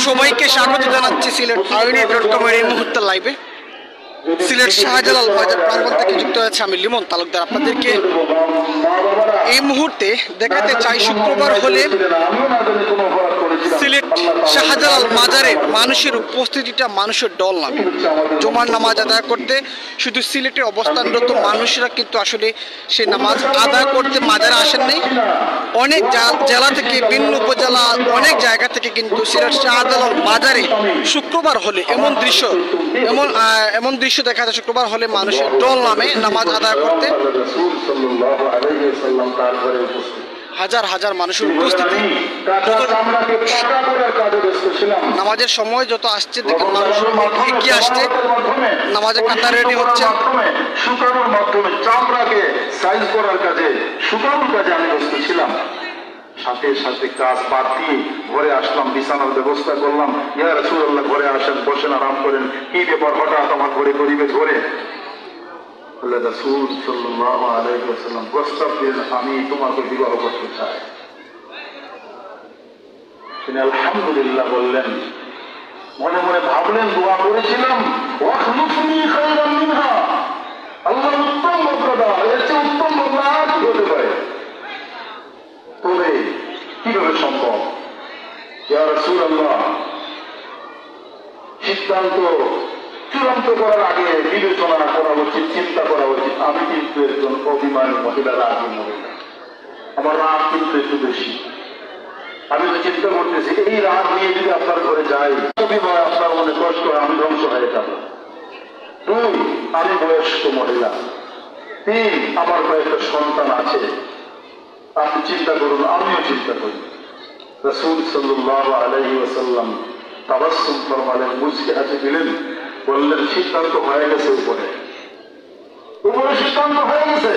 সবাইকে স্বাগত জানাচ্ছি সিলেট আইনি.কম-এর এই মুহূর্তের লাইভে। সিলেট শাহজালাল বাজার প্রাঙ্গণ থেকে যুক্ত হয়েছে আমি লিমন তালুকদার। আপনাদেরকে এই মুহূর্তে দেখাতে চাই, শুক্রবার হলে সিলেট শাহজালাল মাজারে মানুষের উপস্থিতিটা মানুষের দল নামে। জুমার নামাজ আদায় করতে শুধু সিলেটে অবস্থানরত মানুষরা কিন্তু আসলে সে নামাজ আদায় করতে মাজারে আসেন নাই। অনেক জেলা থেকে, ভিন্ন উপজেলা, অনেক জায়গা থেকে কিন্তু সিলেট শাহজালাল বাজারে শুক্রবার হলে এমন দৃশ্য দেখা যায়। শুক্রবার হলে মানুষের দল নামে নামাজ আদায় করতে হাজার হাজার মানুষের উপস্থিতি। নামাজের সময় যত আসছে দেখেন মানুষ এগিয়ে আসছে, নামাজের কাতার রেডি হচ্ছে। শুকানোর মাধ্যমে চামড়াকে সাইজ করার কাজে, শুকানোর কাজে আমি ব্যস্ত ছিলাম। সাথে সাথে কাজ বাদ দিয়ে ঘরে আসলাম, বিছানার ব্যবস্থা করলাম। ইয়া রাসূলুল্লাহ ঘরে আসেন, বসেন, আরাম করেন। কি ব্যাপার হঠাৎ আমার ঘরে গরিবের ঘরে? আল্লাহ রাসূল সাল্লাল্লাহু আলাইহি ওয়াসাল্লাম প্রস্তাব দিলেন, আমি তোমাকে বিবাহ করতে চাই। তিনি আলহামদুলিল্লাহ বললেন। মনে মনে ভাবলেন, দোয়া করেছিলাম, ওয়াখলুফনি খায়রান মিনহা, আল্লাহ উত্তম বদলা, এর চেয়ে উত্তম বদলা আর কি হতে পারে? তবে কিভাবে সম্ভব? ইয়া রাসূলুল্লাহ, সিদ্ধান্ত চূড়ান্ত করার আগে বিবেচনা করা উচিত, চিন্তা করা উচিত। আমি কিন্তু একজন অভিমানী মহিলা, রাগী মহিলা, আমার রাগ কিন্তু একটু বেশি। আমি তো চিন্তা করতেছি, এই রাগ নিয়ে যদি আপনার ঘরে যাই, বিবাহ আপনার মনে কষ্ট, আমি ধ্বংস হয়ে যাব। 2, আমি বয়স্ক মহিলা। 3, আমার কয়েকটা সন্তান আছে। আপনি চিন্তা করুন, আমিও চিন্তা করি। রাসূল সাল্লাল্লাহু আলাইহি ওয়াসাল্লাম তাবাসসুম ফরমালেন, মুচকি হাসি দিলেন, বললেন, সিদ্ধান্ত হয়ে গেছে, উপরে সিদ্ধান্ত হয়ে গেছে।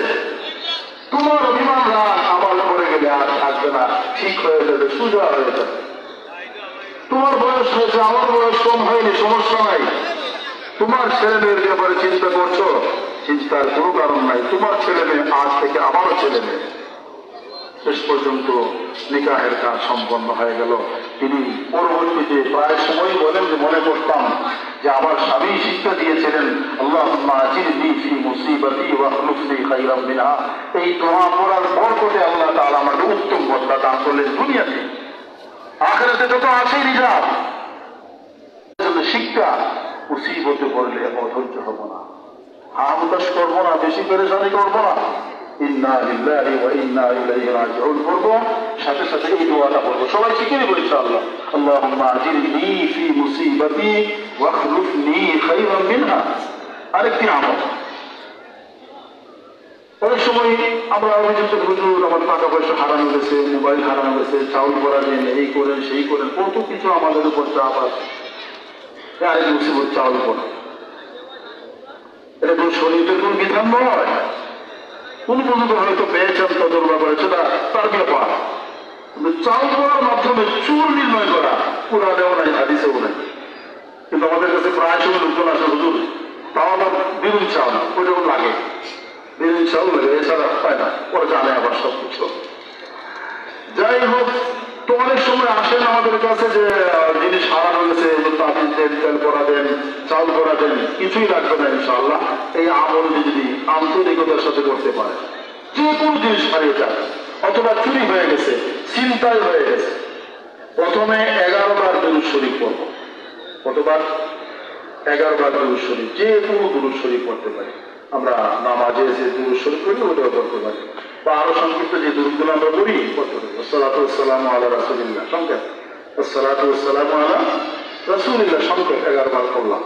তোমার অভিমান রাগ আমার উপরে গেলে আর থাকবে না, ঠিক হয়ে যাবে, সোজা হয়ে যাবে। তোমার বয়স হয়েছে, আমার বয়স কম হয়নি, সমস্যা নাই। তোমার ছেলে মেয়ের ব্যাপারে চিন্তা করছো, চিন্তার কোনো কারণ নাই। তোমার ছেলে মেয়ে আজ থেকে আমারও ছেলে মেয়ে। শেষ পর্যন্ত নিকাহের কাজ সম্পন্ন হয়ে গেল। তিনি পরবর্তীতে প্রায় সময় বলেন যে, মনে করতাম যে আমার স্বামী শিক্ষা দিয়েছিলেন, আল্লাহুম্মা আজিরনি ফি মুসিবাতি ওয়াখলুফনি খায়রাম মিনহা। এই দোয়া পড়ার বরকতে আল্লাহ তাআলা আমাকে উত্তম বদলা দান করলেন দুনিয়াতে। আখিরাতে যত আছে রিজার্ভ। শিক্ষা, মুসিবতে পড়লে অধৈর্য হব না, হামদাস করবো না, বেশি পেরেশানি করবো না, ইন্না লিল্লাহি ওয়া ইন্না ইলাইহি রাজিউন করবো। সাথে সাথে এই দোয়াটা পড়বো, সবাই শিখে নেব ইনশাআল্লাহ। আল্লাহুম্মা আজিরনি ফি মুসিবাতি ওয়াখলুফনি খায়রাম মিনহা। আরেকটি আমল, অনেক সময় আমরা অভিযোগ, হুজুর আমার টাকা পয়সা হারানো গেছে, মোবাইল হারানো গেছে, চাউল করা দেন, এই করেন সেই করেন, কত কিছু আমাদের উপর চাপ আছে। আরেক মুসিবত চাউল করা, এটা কোন শরীরের কোন বিধান নয়। কোন পর্যন্ত হয়তো পেয়েছেন তদর ব্যাপারে, সেটা তার ব্যাপার। কিন্তু চাউল করার মাধ্যমে চুল নির্ণয় করা কোরআনেও নাই, হাদিসেও নাই। কিন্তু আমাদের কাছে প্রায় সময় লোকজন আসে, হুজুর তাও আবার বিরুন চাউল, ওইটাও লাগে, বিরুন চাউল লাগে, এছাড়া পায় না। ওরা জানে আবার সবকিছু। যাই হোক, তো অনেক সময় আসেন আমাদের কাছে যে জিনিস হারানো গেছে, তাবিজ দেন, তেল করা দেন, চাউল করা দেন, কিছুই লাগবে না ইনশাআল্লাহ। এই আমলটি যদি আন্তরিকতার সাথে করতে পারে, যে কোনো জিনিস হারিয়ে যায়, অথবা চুরি হয়ে গেছে, ছিনতাই হয়ে গেছে, প্রথমে 11 বার দুরূদ শরীফ পড়ব। কতবার? 11 বার দুরূদ শরীফ, যে কোনো দুরূদ শরীফ পড়তে পারি। আমরা নামাজে যে দুরূদ শরীফ করি ওটাও পড়তে পারি, বা আরো সংক্ষিপ্ত যে দুরূদগুলো আমরা পড়ি পড়তে পারি। আসসালাতু ওয়াসসালামু আলা রাসূলিল্লাহ, সংক্ষেপ। আসসালাতু ওয়াসসালামু আলা রাসূলিল্লাহ, সংক্ষেপ 11 বার পড়লাম।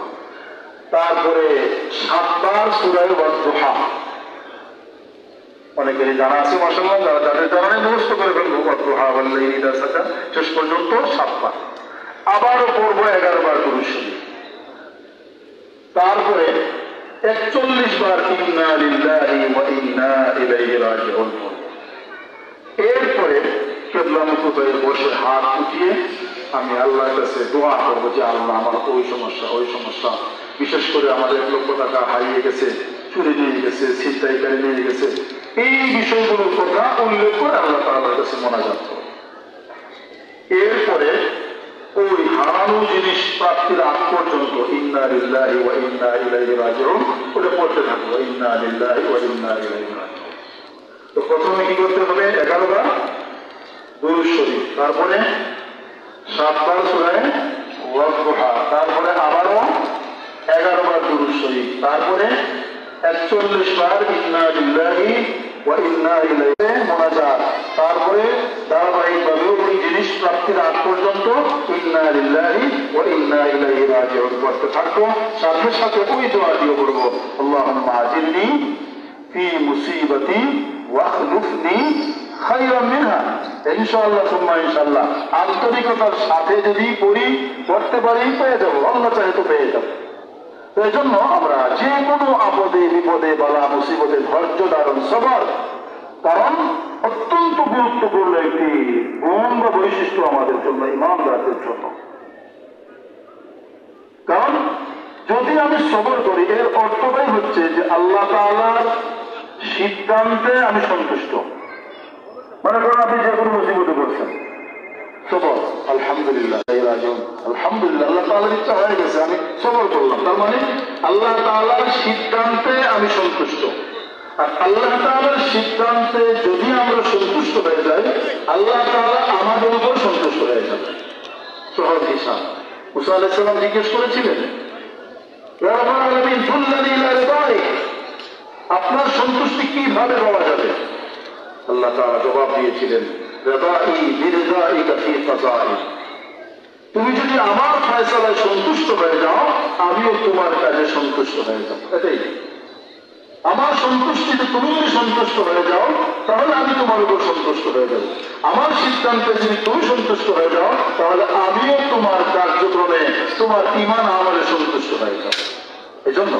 তারপরে 7 বার সূরা ওয়াদ-দুহা, অনেকেরই জানা আছে মাশাআল্লাহ, যাদের জানা নেই মুখস্থ করে ফেলবো। ওয়াদ-দুহা ওয়াল-লাইলি ইযা সাজা, শেষ পর্যন্ত 7 বার। আবারও পড়বো 11 বার দুরূদ শরীফ। তারপরে 41 বার ইন্না লিল্লাহি ওয়া ইন্না ইলাইহি রাজিউন। এরপরে কেবলামুখী হয়ে বসে হাত উঠিয়ে আমি আল্লাহর কাছে দোয়া করবো যে, আল্লাহ আমার ওই সমস্যা, বিশেষ করে আমার 1 লক্ষ টাকা হারিয়ে গেছে, চুরি নিয়ে গেছে, ছিনতাইকারী নিয়ে গেছে, এই বিষয়গুলোর কথা উল্লেখ করে আল্লাহ তাআলার কাছে মোনাজাত করব। এরপরে ভালো জিনিস প্রাপ্তির আগ পর্যন্ত ইন্না লিল্লাহি ওয়া ইন্না ইলাইহি রাজিউন ওটা পড়তে থাকবো, ইন্না লিল্লাহি ওয়া ইন্না ইলাইহি রাজিউন। তো প্রথমে কি করতে হবে? 11 বার দুরূদ শরীফ, তারপরে 7 বার সূরা ওয়াদ-দুহা, তারপরে আবারও 11 বার দুরূদ শরীফ, তারপরে 41 বার ইন্না লিল্লাহি ওয়া ইন্না ইলাইহি মুনাজাত, তারপরে ধারাবাহিকভাবে ওই জিনিস প্রাপ্তির আগ পর্যন্ত ইন্না লিল্লাহি ওয়া ইন্না ইলাইহি রাজিউন করতে থাকবো। সাথে সাথে ওই দোয়াটিও করবো, আল্লাহুম্মা আজিরনি ফি মুসিবাতি ওয়াখলুফনি খায়রাম মিনহা। ইনশাআল্লাহ সুম্মা ইনশাআল্লাহ আন্তরিকতার সাথে যদি পড়ি, করতে পারি, পেয়ে যাবো, আল্লাহ চাহে তো পেয়ে যাবো। তো এই জন্য আমরা যে কোনো আপদে বিপদে বালা মুসিবতে ধৈর্য ধারণ সবার, কারণ অত্যন্ত গুরুত্বপূর্ণ একটি গুণ বা বৈশিষ্ট্য আমাদের জন্য, ইমানদারদের জন্য। কারণ যদি আমি সবর করি, এর অর্থটাই হচ্ছে যে আল্লাহ তাআলার সিদ্ধান্তে আমি সন্তুষ্ট। মনে করুন আপনি যে কোনো মুসিবতে পড়ছেন, সবর, আলহামদুলিল্লাহ, আলহামদুলিল্লাহ, আল্লাহ তাআলার ইচ্ছা হয়ে গেছে, আমি সবর করলাম, তার মানে আল্লাহ তাআলার সিদ্ধান্তে আমি সন্তুষ্ট। আর আল্লাহ তাআলার সিদ্ধান্তে যদি আমরা সন্তুষ্ট হয়ে যাই, আল্লাহ তাআলা আমাদের উপর সন্তুষ্ট হয়ে যাবে। সহজ হিসাব। মুসা আলাইহিস সালাম জিজ্ঞেস করেছিলেন, ইয়া রাব্বাল আলামিন দুল্লানি ইলা রিদাইক, আপনার সন্তুষ্টি কিভাবে পাওয়া যাবে? আল্লাহ তাআলা জবাব দিয়েছিলেন, রিদাই বিরিদাইকা ফি কাযাই, তুমি যদি আমার ফয়সালায় সন্তুষ্ট হয়ে যাও, আমিও তোমার কাজে সন্তুষ্ট হয়ে যাব। এটাই আমার সন্তুষ্টিতে তুমি যদি সন্তুষ্ট হয়ে যাও, তাহলে আমি তোমার উপর সন্তুষ্ট হয়ে যাব। আমার সিদ্ধান্তে যদি তুমি সন্তুষ্ট হয়ে যাও, তাহলে আমিও তোমার কার্যক্রমে, তোমার ঈমান আমলে সন্তুষ্ট হয়ে যাব। এজন্য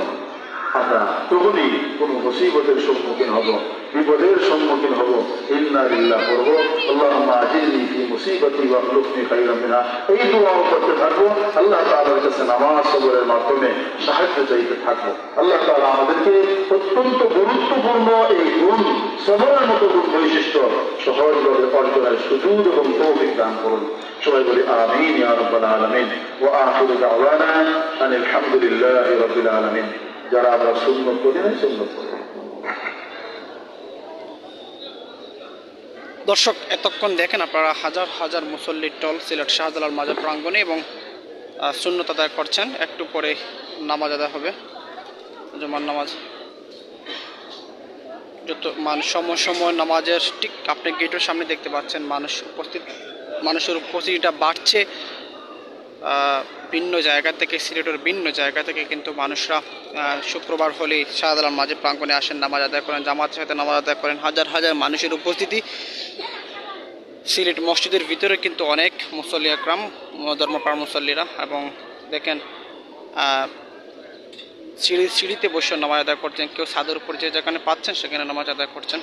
আমরা তখনই কোন মুসিবতের সম্মুখীন হব, বিপদের সম্মুখীন হব, ইন্না লিল্লাহ করব, আল্লাহুম্মা আজিরনি ফি মুসিবাতি ওয়াখলুফনি খায়রাম মিনহা, এই দোয়াও করতে থাকবো। আল্লাহ তাআলার কাছে নামাজ সবরের মাধ্যমে সাহায্য চাইতে থাকবো। আল্লাহ তাআলা আমাদেরকে অত্যন্ত গুরুত্বপূর্ণ এই গুণ, সবরের মতো গুণ বৈশিষ্ট্য সহজভাবে অর্জনের সুযোগ এবং তৌফিক দান করুন। সবাই বলি আমিন ইয়া রাব্বাল আলামিন। ওয়া আখিরু দাওয়ানা আনিল হামদুলিল্লাহি রাব্বিল আলামিন। যারা আমরা সুন্নত করি না, সুন্নত করি। দর্শক, এতক্ষণ দেখেন আপনারা হাজার হাজার মুসল্লির টল সিলেট শাহজালাল মাজার প্রাঙ্গণে এবং সুন্নত আদায় করছেন। একটু পরে নামাজ আদায় হবে, জুমার নামাজ। যত মানুষ সময় সময় নামাজের ঠিক আপনি গেটের সামনে দেখতে পাচ্ছেন মানুষের উপস্থিতিটা বাড়ছে। ভিন্ন জায়গা থেকে, সিলেটের ভিন্ন জায়গা থেকে কিন্তু মানুষরা শুক্রবার হলে শাহজালাল মাজার প্রাঙ্গণে আসেন, নামাজ আদায় করেন, জামাতের সাথে নামাজ আদায় করেন। হাজার হাজার মানুষের উপস্থিতি। সিলেট মসজিদের ভিতরে কিন্তু অনেক মুসল্লি আকরাম, ধর্মপ্রাণ মুসল্লিরা, এবং দেখেন সিঁড়িতে বসে নামাজ আদায় করছেন। কেউ ছাদের উপর যে যেখানে পাচ্ছেন সেখানে নামাজ আদায় করছেন।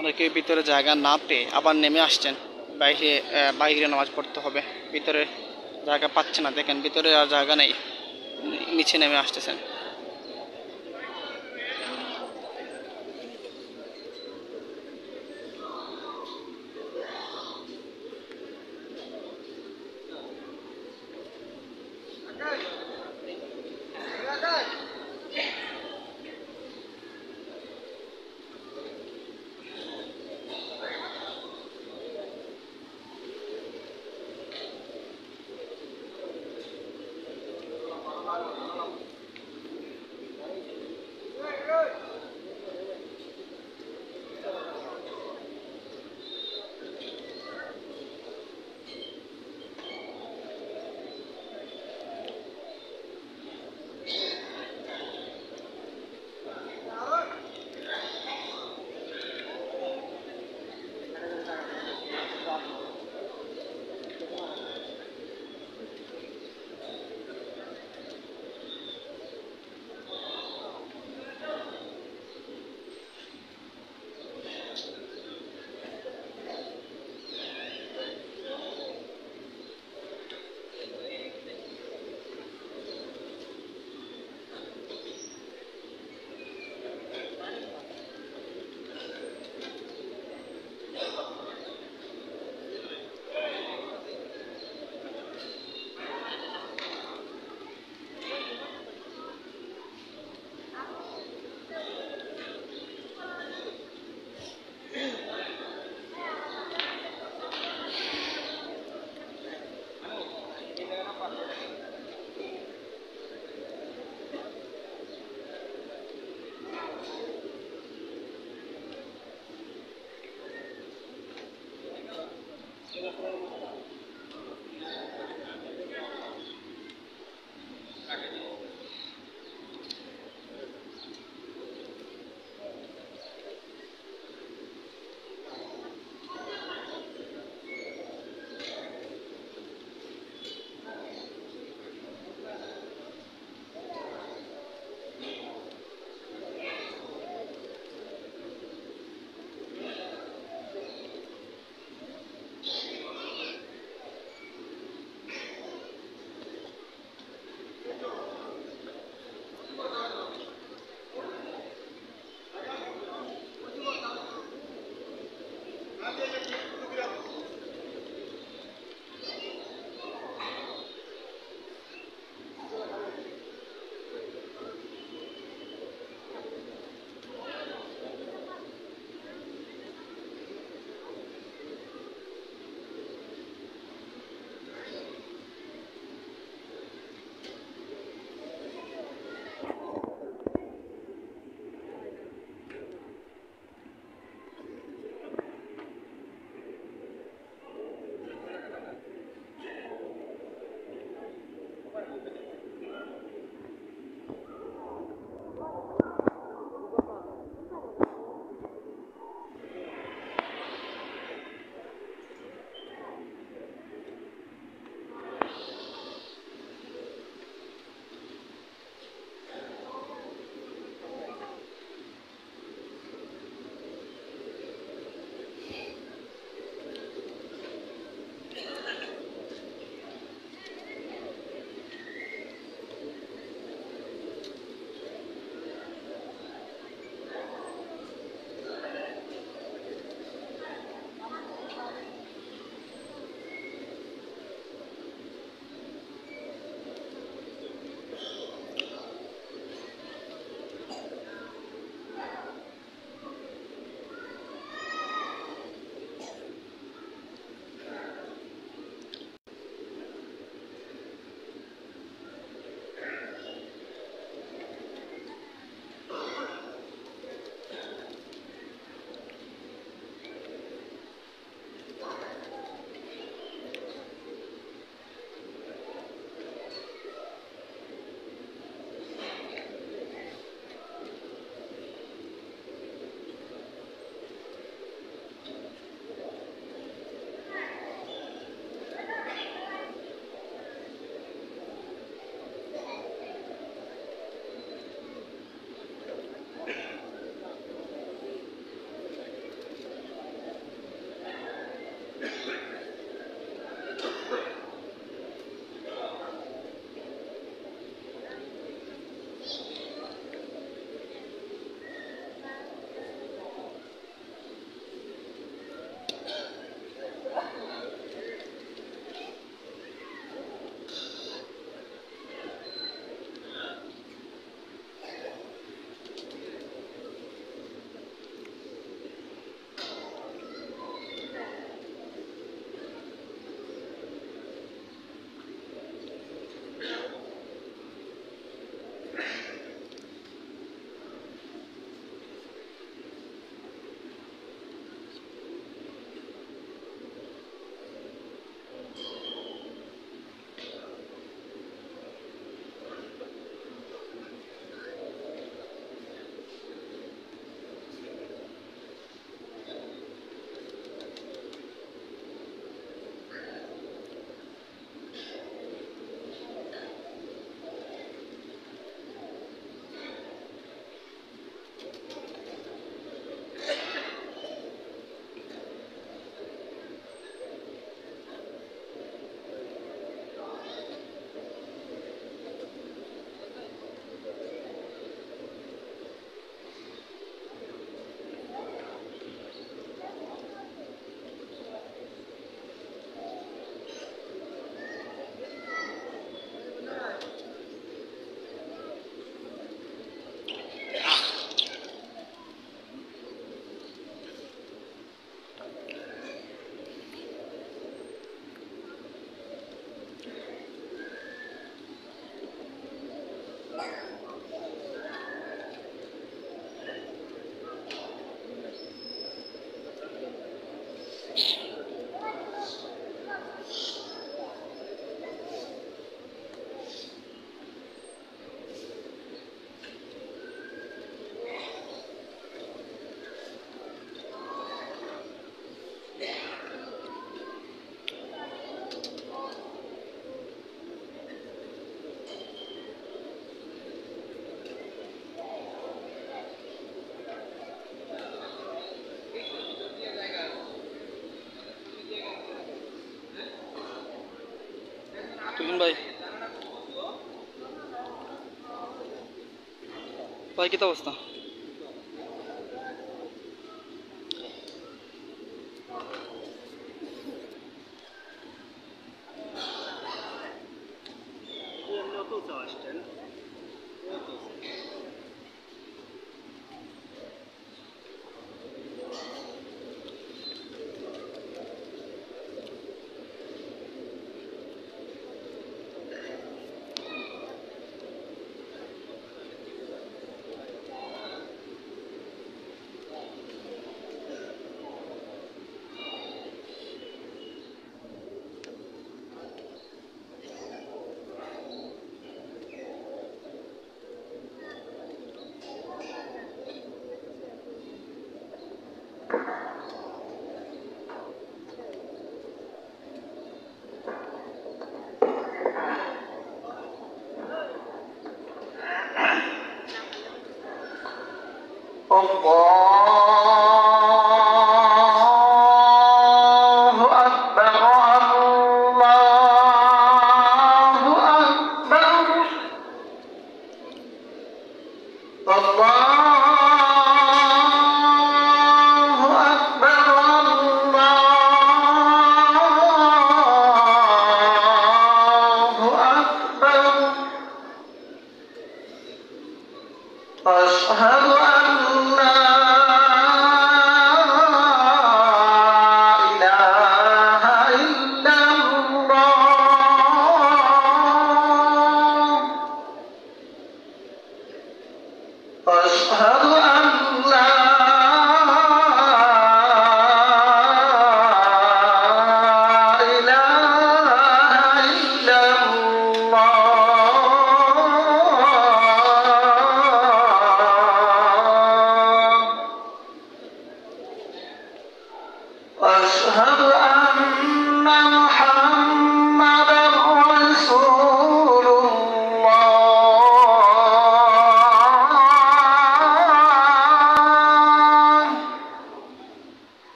অনেকে ভিতরে জায়গা না পেয়ে আবার নেমে আসছেন, বাইরে নামাজ পড়তে হবে, ভিতরে জায়গা পাচ্ছে না। দেখেন ভিতরে আর জায়গা নেই, নিচে নেমে আসতেছেন। ভাই কি অবস্থা?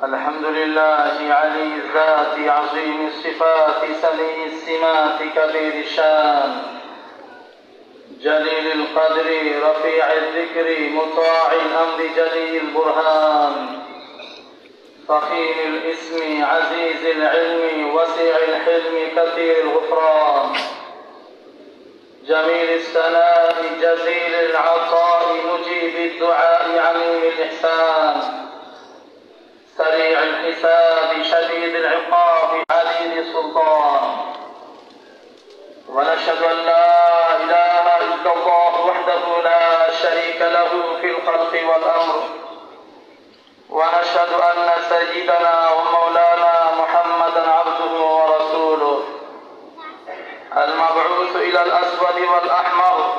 الحمد لله علي الذات عظيم الصفات سميع السمات كبير الشان جليل القدر رفيع الذكر مطاع الأمر جليل البرهان فخيم الاسم عزيز العلم وسيع الحلم كثير الغفران جميل الثناء جزيل العطاء مجيب الدعاء عميم الإحسان سريع الحساب شديد العقاب عليم السلطان ونشهد أن لا إله إلا الله وحده لا شريك له في الخلق والأمر ونشهد أن سيدنا ومولانا محمدا عبده ورسوله المبعوث إلى الأسود والأحمر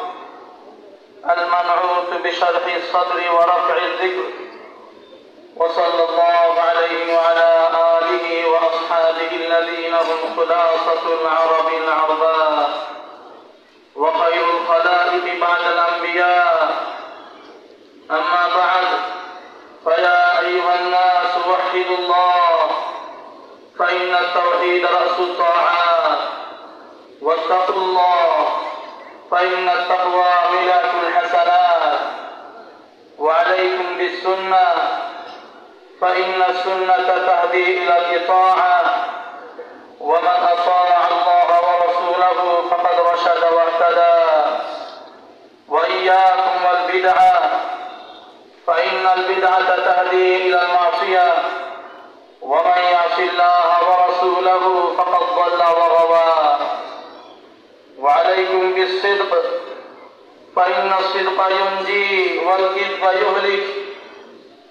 المنعوت بشرح الصدر ورفع الذكر وصلى الذين دينهم خلاصة العرب العرباء وخير الخلائق بعد الأنبياء. أما بعد، فيا أيها الناس وحدوا الله، فإن التوحيد رأس الطاعات، واتقوا الله فإن التقوى ملاك الحسنات، وعليكم بالسنة فإن السنة تهدي إلى الإطاعة، ومن أطاع الله ورسوله فقد رشد واهتدى. وإياكم والبدعة، فإن البدعة تهدي إلى المعصية، ومن يعص الله ورسوله فقد ضل وغوى. وعليكم بالصدق، فإن الصدق ينجي والكذب يهلك.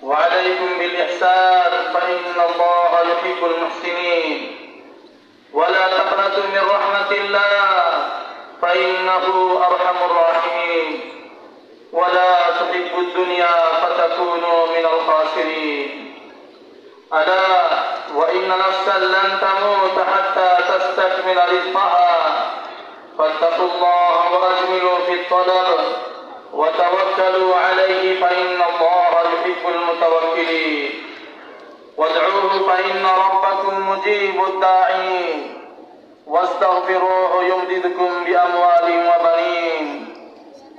وعليكم بالإحسان، فإن الله يحب المحسنين. ولا تقنطوا من رحمة الله، فإنه أرحم الراحمين. ولا تحبوا الدنيا فتكونوا من الخاسرين. ألا وإن نفسا لن تموت حتى تستكمل رزقها، فاتقوا الله وأجملوا في الطلب وتوكلوا عليه، فإن الله يحب المتوكلين. وادعوه فإن ربكم مجيب الداعين، واستغفروه يمددكم بأموال وبنين.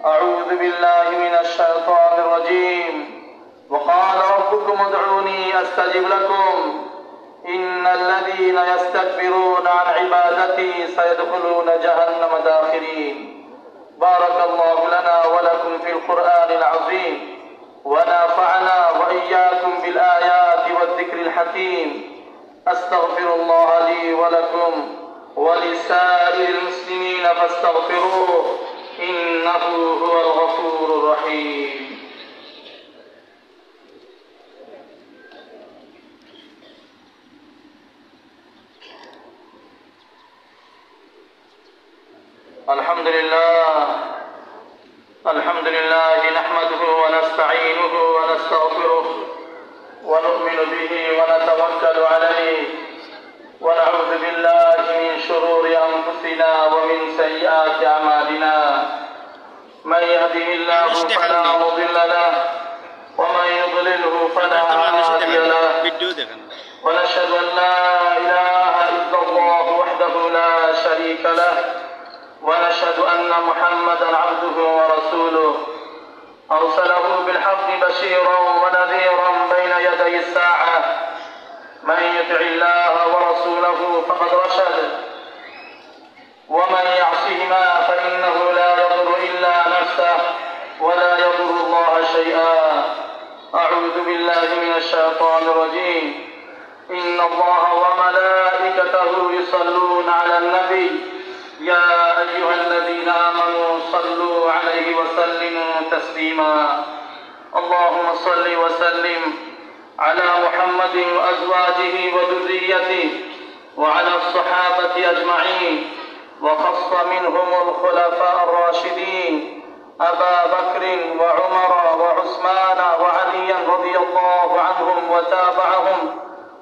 أعوذ بالله من الشيطان الرجيم. وقال ربكم ادعوني أستجب لكم، إن الذين يستكبرون عن عبادتي سيدخلون جهنم داخرين. بارك الله لنا ولكم في القرآن العظيم، ونافعنا وإياكم بالآيات والذكر الحكيم. أستغفر الله لي ولكم ولسائر المسلمين فاستغفروه، إنه هو الغفور الرحيم. الحمد لله نحمده ونستعينه ونستغفره ونؤمن به ونتوكل عليه، ونعوذ بالله من شرور أنفسنا ومن سيئات أعمالنا. من يهده الله فلا مضل له، ومن يضلله فلا هادي له. ونشهد أن لا إله إلا الله وحده لا شريك له، ونشهد أن محمدا عبده ورسوله، أرسله بالحق بشيرا ونذيرا بين يدي الساعة. من يطع الله ورسوله فقد رشد، ومن يعصهما فإنه لا يضر إلا نفسه ولا يضر الله شيئا. أعوذ بالله من الشيطان الرجيم. إن الله وملائكته يصلون على النبي، يا أيها الذين آمنوا صلوا عليه وسلموا تسليما. اللهم صل وسلم على محمد وأزواجه وذريته وعلى الصحابة أجمعين، وخص منهم الخلفاء الراشدين أبا بكر وعمر وعثمان وعليا رضي الله عنهم وتابعهم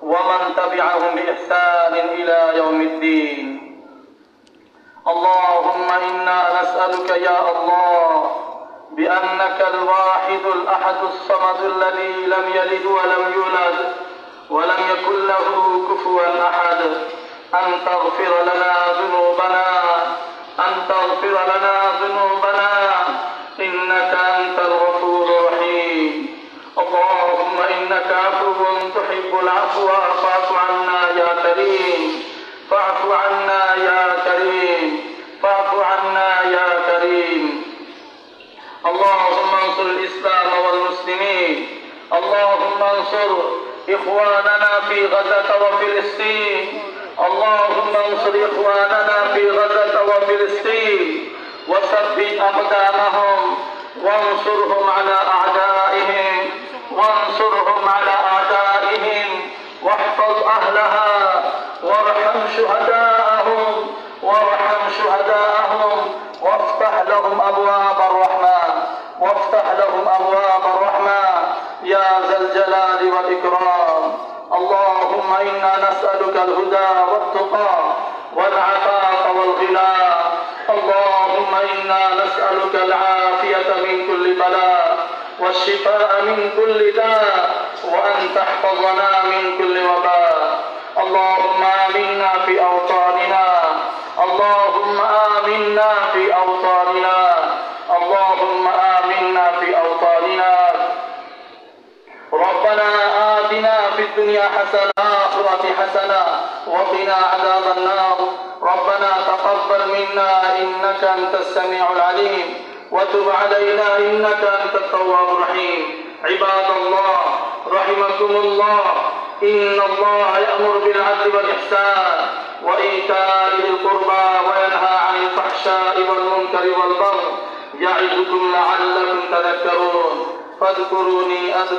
ومن تبعهم بإحسان إلى يوم الدين. اللهم إنا نسألك يا الله بأنك الواحد الأحد الصمد الذي لم يلد ولم يولد ولم يكن له كفوا أحد، أن تغفر لنا ذنوبنا إنك أنت الغفور الرحيم. اللهم إنك عفو تحب العفو فاعف عنا يا كريم، فاعف عنا يا كريم، فاعف عنا يا كريم. اللهم انصر الإسلام والمسلمين. اللهم انصر إخواننا في غزة وفلسطين. اللهم انصر إخواننا في غزة وفلسطين، وثبت أقدامهم، وانصرهم على أعدائهم، واحفظ أهلها، وارحم شهداءهم، وافتح لهم أبواب الرحمة يا ذا الجلال والإكرام. اللهم اللهم إنا نسألك الهدى والتقى والعفاف والغنى. اللهم إنا نسألك العافية من كل بلاء والشفاء من كل داء وأن تحفظنا من كل وباء. اللهم آمنا في أوطاننا. اللهم آمنا في أوطاننا. اللهم آمنا في أوطاننا. ربنا آتنا في الدنيا حسنة وفي الآخرة حسنة وقنا عذاب النار. ربنا تقبل منا إنك أنت السميع العليم وتب علينا إنك أنت التواب الرحيم. عباد الله رحمكم الله، إن الله يأمر بالعدل والإحسان وإيتاء ذي القربى وينهى عن الفحشاء والمنكر والبغي يعظكم لعلكم تذكرون. فاذكروني أذكركم